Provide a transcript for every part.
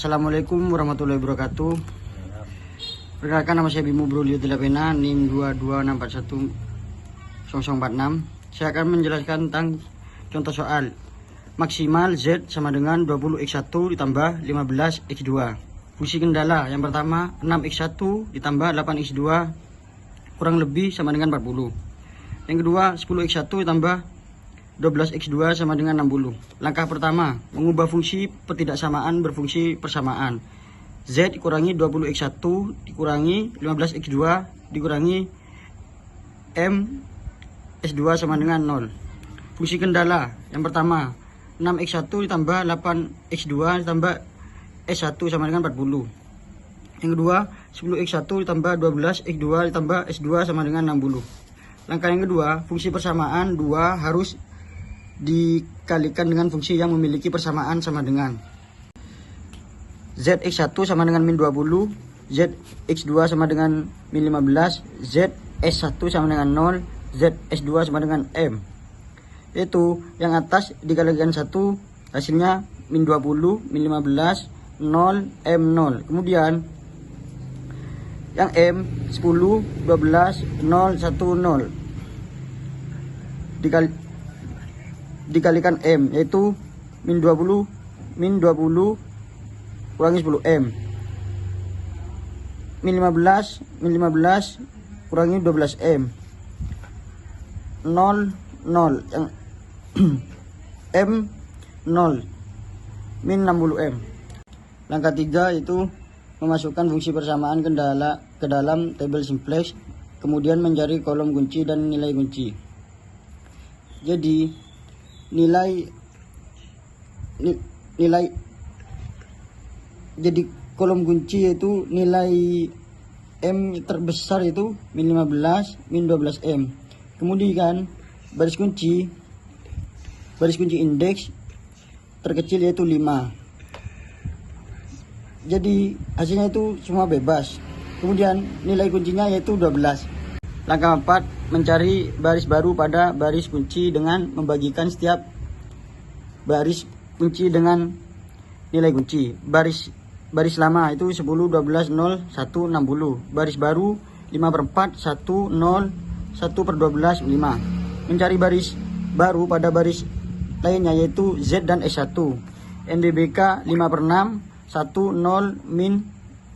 Assalamualaikum warahmatullahi wabarakatuh. Perkenalkan, nama saya Bimo Brolio Tilapena, NIM 226410046. Saya akan menjelaskan tentang contoh soal. Maksimal Z sama dengan 20x1 ditambah 15x2. Fungsi kendala yang pertama 6x1 ditambah 8x2 kurang lebih sama dengan 40. Yang kedua 10x1 ditambah 12x2 sama dengan 60. Langkah pertama, mengubah fungsi pertidaksamaan berfungsi persamaan. Z dikurangi 20x1 dikurangi 15x2 dikurangi M S2 sama dengan 0. Fungsi kendala yang pertama 6x1 ditambah 8x2 ditambah S1 sama dengan 40. Yang kedua 10x1 ditambah 12x2 ditambah S2 sama dengan 60. Langkah yang kedua, fungsi persamaan 2 harus dikalikan dengan fungsi yang memiliki persamaan sama dengan Zx1 sama dengan min 20, Zx2 sama dengan min 15, Zs1 sama dengan 0, Zs2 sama dengan M. Yaitu yang atas dikalikan 1 hasilnya min 20, min 15, 0, M0. Kemudian yang M 10, 12, 0, 1, 0 dikalikan M, yaitu min 20 kurangi 10 M, min 15 kurangi 12 M, 0 0 yang M 0 min 60 M. Langkah 3 yaitu memasukkan fungsi persamaan kendala ke dalam tabel simplex, kemudian mencari kolom kunci dan nilai kunci. Jadi jadi kolom kunci yaitu nilai M terbesar itu min 15 min 12 M. Kemudian baris kunci indeks terkecil yaitu 5. Jadi hasilnya itu semua bebas. Kemudian nilai kuncinya yaitu 12. Langkah 4, mencari baris baru pada baris kunci dengan membagikan setiap baris kunci dengan nilai kunci. Baris lama itu 10, 12, 0, 1, 60. Baris baru 5/4, 1, 0, 1/12, 5. Mencari baris baru pada baris lainnya yaitu Z dan S1. NDBK 5/6, 1, 0, min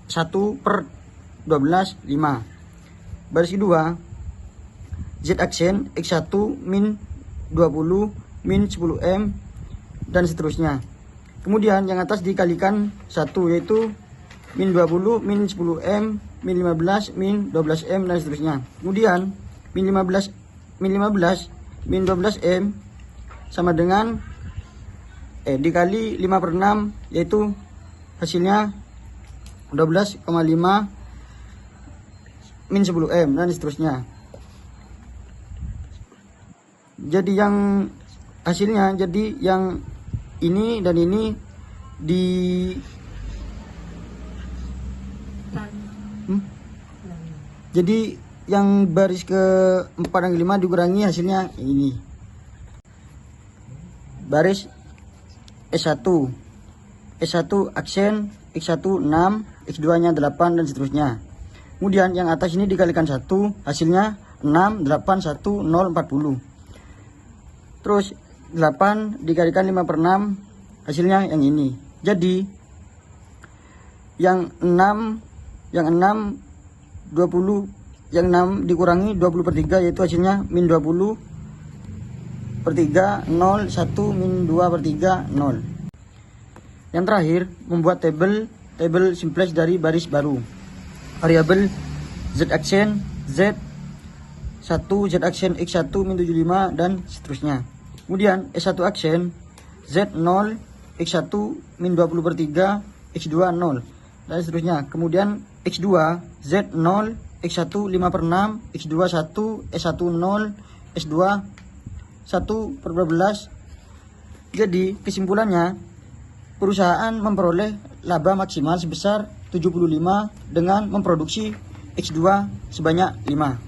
1/12, 5. Baris kedua Z aksen X1 min 20 min 10M dan seterusnya. Kemudian yang atas dikalikan 1 yaitu min 20 min 10M min 15 min 12M dan seterusnya. Kemudian min 15 min 12M sama dengan dikali 5/6 yaitu hasilnya 12,5 min 10M dan seterusnya. Jadi yang hasilnya yang ini dan ini jadi yang baris ke-4 dan ke-5 dikurangi hasilnya ini. Baris S1 aksen X1 6, X2 nya 8 dan seterusnya. Kemudian yang atas ini dikalikan 1 hasilnya 6, 8, 1, 0, 40. Terus 8 dikalikan 5/6 hasilnya yang ini. Jadi yang 6 dikurangi 20/3 yaitu hasilnya min 20/3, 0, 1, min 2/3, 0. Yang terakhir, membuat tabel simplex dari baris baru. Variabel Z aksen Z1, Z aksen X1 min 75 dan seterusnya. Kemudian S1 aksen Z0 X1 min 20/3 X2 0 dan seterusnya. Kemudian X2 Z0 X1 5/6 X2 1 S1 0 S2 1/12. Jadi kesimpulannya, perusahaan memperoleh laba maksimal sebesar 75 dengan memproduksi X2 sebanyak 5.